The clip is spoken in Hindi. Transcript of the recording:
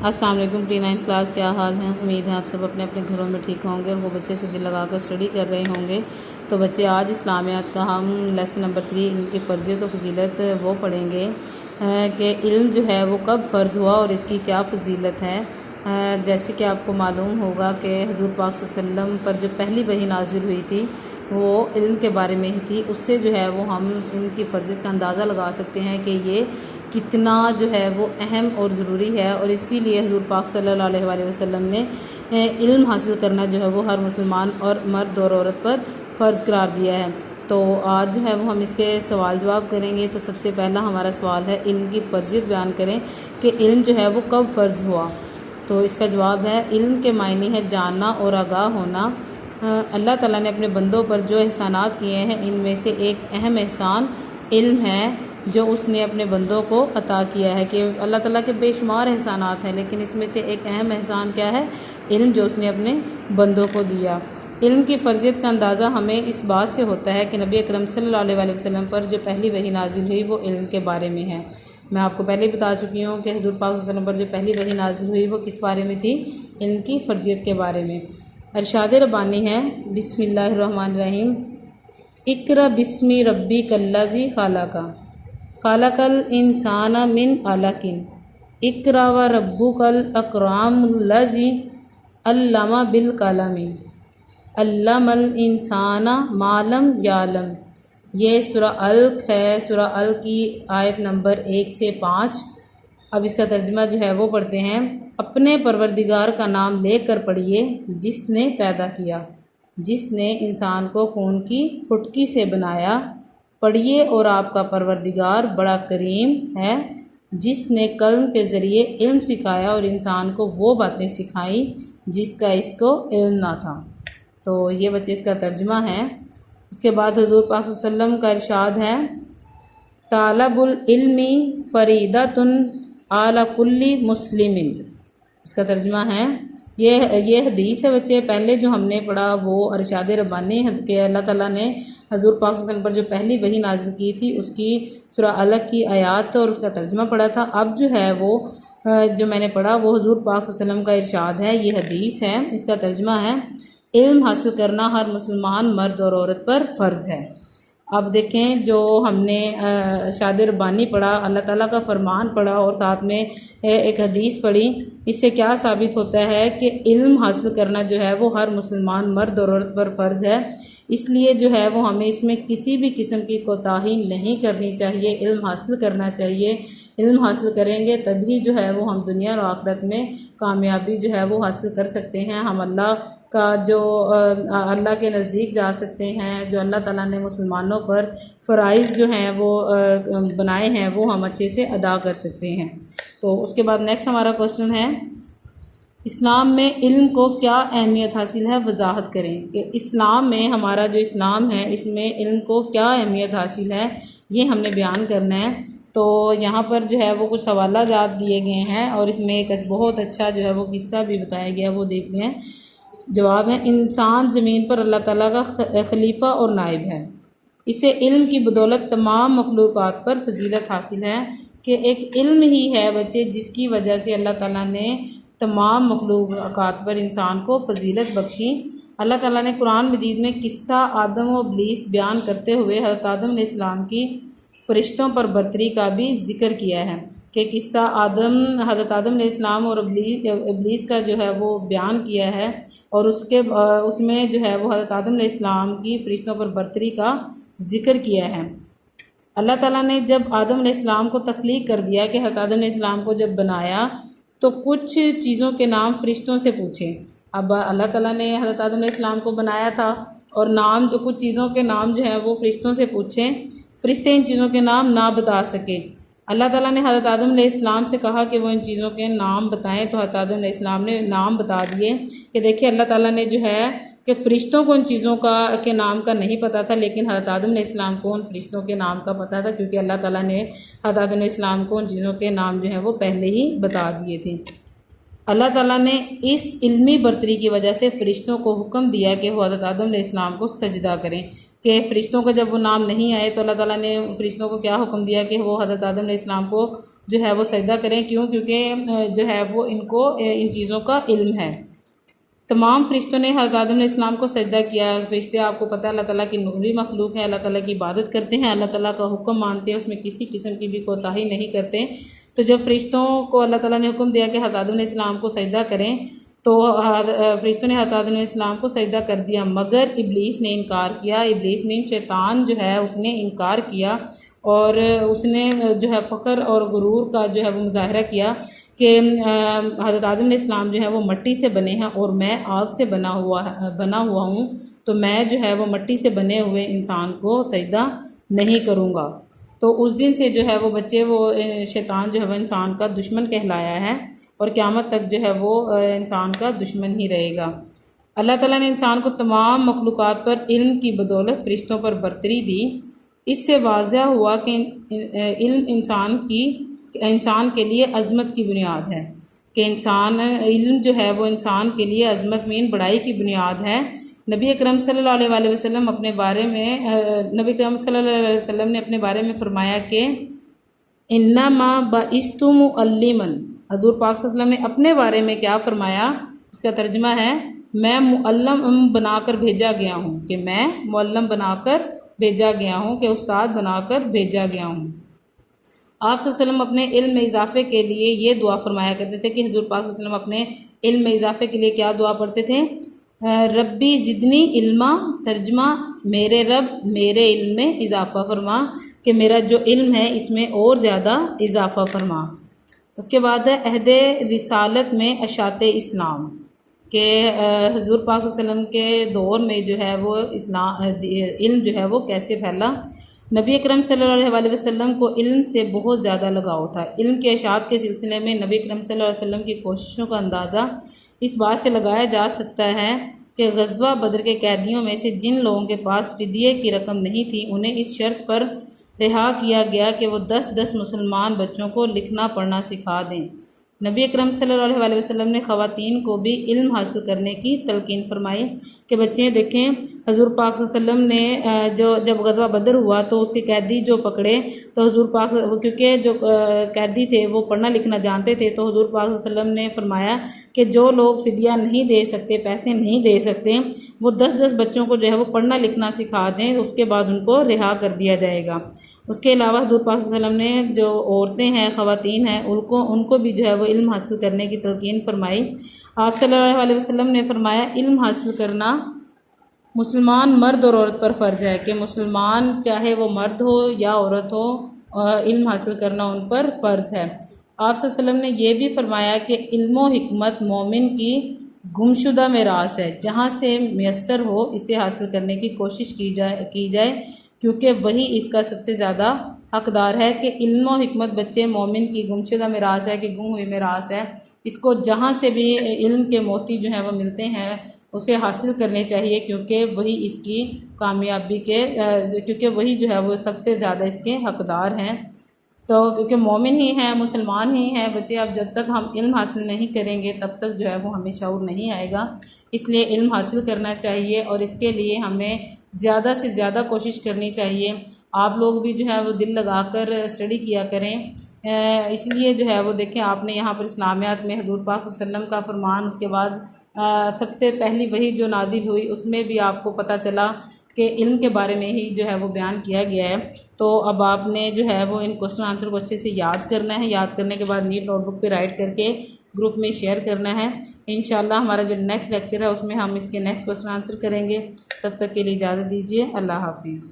अस्सलाम वालेकुम प्री 9th क्लास, क्या हाल है। उम्मीद है आप सब अपने अपने घरों में ठीक होंगे और वो बच्चे से दिल लगाकर स्टडी कर रहे होंगे। तो बच्चे, आज इस्लामियात का हम लेसन नंबर 3 इल्म की फ़र्ज़ियत और फजीलत वो पढ़ेंगे कि इल्म जो है वो कब फ़र्ज़ हुआ और इसकी क्या फजीलत है। जैसे कि आपको मालूम होगा कि हुज़ूर पाक सल्लल्लाहु अलैहि वसल्लम पर जो पहली वही नाजिल हुई थी वो इल्म के बारे में ही थी। उससे जो है वो हम इनकी फ़र्ज़ियत का अंदाज़ा लगा सकते हैं कि ये कितना जो है वो अहम और ज़रूरी है, और इसीलिए हुज़ूर पाक सल्लल्लाहु अलैहि वसल्लम ने इल्म हासिल करना जो है वो हर मुसलमान और मर्द और औरत पर फ़र्ज़ करार दिया है। तो आज जो है वो हम इसके सवाल जवाब करेंगे। तो सबसे पहला हमारा सवाल है, इल्म की फ़र्ज़ियत बयान करें कि इल्म जो है वो कब फ़र्ज़ हुआ। तो इसका जवाब है, इल्म के मायने है जानना और आगाह होना। अल्लाह ताला ने अपने बंदों पर जो एहसानात किए हैं इनमें से एक अहम एहसान इल्म है जो उसने अपने बंदों को अता किया है। कि अल्लाह ताला के बेशुमार एहसानात हैं, लेकिन इसमें से एक अहम एहसान क्या है? इल्म जो उसने अपने बंदों को दिया। इल्म की फ़र्ज़ियत का अंदाज़ा हमें इस बात से होता है कि नबी अकरम सल्लल्लाहु अलैहि वसल्लम पर जो पहली वही नाजिल हुई वो इल्म के बारे में है। मैं आपको पहले ही बता चुकी हूँ कि हुज़ूर पाक सल्लल्लाहु अलैहि वसल्लम पर जो पहली वही नाजिल हुई वो किस बारे में थी? इल्म की फ़र्ज़ियत के बारे में। अरशाद रब्बानी है, बिस्मिल्लाहिर्रहमानिर्रहीम, इक़रा बिस्मि रब्बिकल्लज़ी ख़लक़ा ख़लक़ल इंसाना मिन अलक़िन इक़रा व रब्बुकल अकरमुल्लज़ी अल्लमा बिल कलमी अल्लमल इंसाना मालम यालम। ये सूरा अल्क है। सूरा अल्क की आयत नंबर 1 से 5। अब इसका तर्जुमा जो है वो पढ़ते हैं। अपने परवरदिगार का नाम लेकर पढ़िए जिसने पैदा किया, जिसने इंसान को खून की फुटकी से बनाया। पढ़िए, और आपका परवरदिगार बड़ा करीम है जिसने कल्म के ज़रिए इल्म सिखाया और इंसान को वो बातें सिखाई जिसका इसको इल्म ना था। तो ये बच्चे इसका तर्जुमा है। उसके बाद हुज़ूर पाक सल्लल्लाहु अलैहि वसल्लम का इरशाद है, तालबुल इल्मी फ़रीदतुन अला कुल्ली मुस्लिमिन। इसका तर्जुमा है, ये हदीस है बच्चे। पहले जो हमने पढ़ा वो अरशाद रब्बानी के अल्लाह ताला ने हुज़ूर पाक सल्लल्लाहु अलैहि वसल्लम पर जो पहली वही नाजिल की थी उसकी सूरा अलग की आयत और उसका तर्जुमा पढ़ा था। अब जो है वो जो मैंने पढ़ा वो हुज़ूर पाक सल्लल्लाहु अलैहि वसल्लम का इरशाद है। ये हदीस है। इसका तर्जुमा है, इल्म हासिल करना हर मुसलमान मर्द और औरत पर फ़र्ज़ है। अब देखें, जो हमने अरशाद रब्बानी पढ़ा, अल्लाह ताला का फ़रमान पढ़ा और साथ में एक हदीस पढ़ी, इससे क्या साबित होता है कि इल्म हासिल करना जो है वो हर मुसलमान मर्द और औरत पर फ़र्ज़ है। इसलिए जो है वो हमें इसमें किसी भी किस्म की कोताही नहीं करनी चाहिए, इल्म हासिल करना चाहिए। इल्म हासिल करेंगे तभी जो है वो हम दुनिया और आखिरत में कामयाबी जो है वो हासिल कर सकते हैं। हम अल्लाह का जो अल्लाह के नज़दीक जा सकते हैं। जो अल्लाह ताला ने मुसलमानों पर फ़राइज़ जो हैं वो बनाए हैं वो हम अच्छे से अदा कर सकते हैं। तो उसके बाद नेक्स्ट हमारा क्वेश्चन है, इस्लाम में इल्म को क्या अहमियत हासिल है, वजाहत करें। कि इस्लाम में हमारा जो इस्लाम है इसमें इल्म को क्या अहमियत हासिल है ये हमने बयान करना है। तो यहाँ पर जो है वो कुछ हवाला जात दिए गए हैं और इसमें एक बहुत अच्छा जो है वो किस्सा भी बताया गया, वो देखते हैं। जवाब है, इंसान ज़मीन पर अल्लाह ताला का खलीफा और नाइब है। इसे इल्म की बदौलत तमाम मखलूक़ात पर फजीलत हासिल है। कि एक इल्म ही है बच्चे जिसकी वजह से अल्लाह ताला ने तमाम मखलूक़ात पर इंसान को फजीलत बख्शी। अल्लाह ताला ने कुरान मजीद में किस्सा आदम और इब्लीस बयान करते हुए हज़रत आदम अलैहिस्सलाम की फ़रिश्तों पर बरतरी का भी ज़िक्र किया है। कि किस्सा हज़रत आदम अलैहिस्सलाम और इब्लीस का जो है वो बयान किया है, और उसमें जो है वो हज़रत आदम अलैहिस्सलाम की फ़रिश्तों पर बरतरी का ज़िक्र किया है। अल्लाह ताला ने जब आदम अलैहिस्सलाम को तख्लीक कर दिया, कि हज़रत आदम अलैहिस्सलाम को जब बनाया तो कुछ चीज़ों के नाम फ़रिश्तों से पूछे। अब अल्लाह ताला ने हज़रत आदम अलैहिस्सलाम को बनाया था और नाम जो कुछ चीज़ों के नाम जो है वो फ़रिश्तों से पूछे। फ़रिश्ते इन चीज़ों के नाम ना बता सके। अल्लाह ताला ने हज़रत आदम अलैहिस्सलाम से कहा कि वो इन चीज़ों के नाम बताएं, तो हज़रत आदम अलैहिस्सलाम ने नाम बता दिए। कि देखिए, अल्लाह ताला ने जो है कि फ़रिश्तों को उन चीज़ों के नाम का नहीं पता था, लेकिन हज़रत आदम अलैहिस्सलाम को उन फ़रिश्तों के नाम का पता था, क्योंकि अल्लाह ताला ने हज़रत आदम अलैहिस्सलाम को उन चीज़ों के नाम जो है वो पहले ही बता दिए थे। अल्लाह ताला ने इस इल्मी बरतरी की वजह से फ़रिश्तों को हुक्म दिया कि वो हज़रत आदम अलैहिस्सलाम को सजदा करें। कि फ़रिश्तों का जब वो नाम नहीं आए तो अल्लाह ताला ने फ़रिश्तों को क्या हुक्म दिया कि वो हज़रत आदम अलैहिस्सलाम को जो है वो सजदा करें। क्यों? क्योंकि जो है वो इनको इन चीज़ों का इल्म है। तमाम फ़रिश्तों ने हज़रत आदम अलैहिस्सलाम को सजदा किया। फ़रिश्ते आपको पता है अल्लाह ताला की नूरी मखलूक है, अल्लाह ताला की इबादत करते हैं, अल्लाह ताला का हुक्म मानते हैं, उसमें किसी किस्म की भी कोताही नहीं करते। तो जब फ़रिश्तों को अल्लाह ताला ने हुक्म दिया कि हज़रत आदम अलैहिस्सलाम को सजदा करें तो फ़रिश्तों ने हज़रत आदम अलैहिस्सलाम को सजदा कर दिया, मगर इब्लीस ने इनकार किया। इब्लीस मीन शैतान जो है उसने इनकार किया और उसने जो है फ़ख्र और गुरूर का जो है वो मुज़ाहरा किया कि हज़रत आदम अलैहिस्सलाम जो है वो मिट्टी से बने हैं और मैं आग से बना हुआ हूँ, तो मैं जो है वो मिट्टी से बने हुए इंसान को सजदा नहीं करूँगा। तो उस दिन से जो है वो बच्चे वो शैतान जो है वो इंसान का दुश्मन कहलाया है और क़यामत तक जो है वो इंसान का दुश्मन ही रहेगा। अल्लाह ताला ने इंसान को तमाम मखलूक़ात पर इल्म की बदौलत फ़रिश्तों पर बरतरी दी। इससे वाज़ह हुआ कि इल्म इंसान के लिए अज़मत की बुनियाद है कि इल्म जो है वो इंसान के लिए अज़मत मीन बड़ाई की बुनियाद है। नबी अकरम सल्लल्लाहु अलैहि वसल्लम ने अपने बारे में फ़रमाया कि इन्नमा बइस्तु मुअल्लिमन। हज़ूर पाक सल्लल्लाहु अलैहि वसल्लम ने अपने बारे में क्या फ़रमाया, इसका तर्जुमा है मैं मुअल्लम बनाकर भेजा गया हूँ, कि मैं मुअल्लम बनाकर भेजा गया हूँ, कि उस्ताद बनाकर भेजा गया हूँ। आप सल्लल्लाहु अलैहि वसल्लम अपने इल्म में इजाफ़े के लिए ये दुआ फरमाया करते थे कि हज़ूर पाक सल्लल्लाहु अलैहि वसल्लम अपने इल्म में इजाफ़े के लिए क्या दुआ पढ़ते थे, रब्बी ज़िदनी इल्मा, तर्जुमा मेरे रब मेरे इल्म में इजाफ़ा फरमा, कि मेरा जो इल्म है इसमें और ज़्यादा इजाफ़ा फरमा। उसके बाद है अहदे रिसालत में अशात इस्लाम, के हज़ूर पाक सल्लल्लाहु अलैहि वसल्लम के दौर में जो है वो इल्म जो है वो कैसे फैला। नबी अकरम सल्लल्लाहु अलैहि वसल्लम को इल्म से बहुत ज़्यादा लगाव था। इल्म के अशात के सिलसिले में नबी अकरम सल्लल्लाहु अलैहि वसल्लम की कोशिशों का अंदाज़ा इस बात से लगाया जा सकता है कि ग़ज़वा बदर के कैदियों में से जिन लोगों के पास फ़िदिये की रकम नहीं थी उन्हें इस शर्त पर रिहा किया गया कि वो 10-10 मुसलमान बच्चों को लिखना पढ़ना सिखा दें। नबी अकरम सल्लल्लाहु अलैहि वसल्लम ने ख़वातीन को भी इल्म हासिल करने की तलकीन फरमाई कि बच्चे देखें, हज़ूर पाक सल्लल्लाहु अलैहि वसल्लम ने जब ग़ज़वा बदर हुआ तो उसके कैदी जो पकड़े तो हज़ूर पाक, क्योंकि जो कैदी थे वो पढ़ना लिखना जानते थे, तो हज़ूर पाक सल्लल्लाहु अलैहि वसल्लम ने फरमाया कि जो लोग फ़िदिया नहीं दे सकते, पैसे नहीं दे सकते, वो 10-10 बच्चों को जो है वो पढ़ना लिखना सिखा दें, उसके बाद उनको रिहा कर दिया जाएगा। उसके अलावा हज़ूर पाक सल्लल्लाहु अलैहि वसल्लम ने जो औरतें हैं, ख़वातीन हैं, उनको भी जो है वो इल्म हासिल करने की तलकीन फरमाई। आप सल्लल्लाहु अलैहि वसल्लम ने फरमाया इल्म हासिल करना मुसलमान मर्द और औरत पर फ़र्ज़ है, कि मुसलमान चाहे वो मर्द हो या औरत हो, इल्म हासिल करना उन पर फ़र्ज़ है। आप सल्लल्लाहु अलैहि वसल्लम ने यह भी फरमाया कि इल्म व हिकमत मोमिन की गुमशुदा मेरास है, जहाँ से मैसर हो इसे हासिल करने की कोशिश की जाए क्योंकि वही इसका सबसे ज़्यादा हकदार है। कि इल्म व हिकमत बच्चे मोमिन की गुमशुदा मेरास है, कि गुम हुई मेरास है। इसको जहाँ से भी इल्म के मोती जो हैं वो मिलते हैं उसे हासिल करने चाहिए, क्योंकि वही इसकी कामयाबी क्योंकि वही जो है वो सबसे ज़्यादा इसके हकदार हैं। तो क्योंकि मोमिन ही हैं, मुसलमान ही हैं बच्चे, अब जब तक हम इल्म हासिल नहीं करेंगे तब तक जो है वो हमें शऊर नहीं आएगा। इसलिए इल्म हासिल करना चाहिए और इसके लिए हमें ज़्यादा से ज़्यादा कोशिश करनी चाहिए। आप लोग भी जो है वो दिल लगाकर स्टडी किया करें। इसलिए जो है वो देखें, आपने यहाँ पर इस्लामियात में हज़ूर पाक सल्लल्लाहु अलैहि वसल्लम का फरमान, उसके बाद सबसे पहली वही जो नाजिल हुई उसमें भी आपको पता चला कि इल्म के बारे में ही जो है वो बयान किया गया है। तो अब आपने जो है वो इन क्वेश्चन आंसर को अच्छे से याद करना है। याद करने के बाद नीट नोटबुक पे राइट करके ग्रुप में शेयर करना है। इंशाल्लाह हमारा जो नेक्स्ट लेक्चर है उसमें हम इसके नेक्स्ट क्वेश्चन आंसर करेंगे। तब तक के लिए इजाज़त दीजिए। अल्लाह हाफिज़।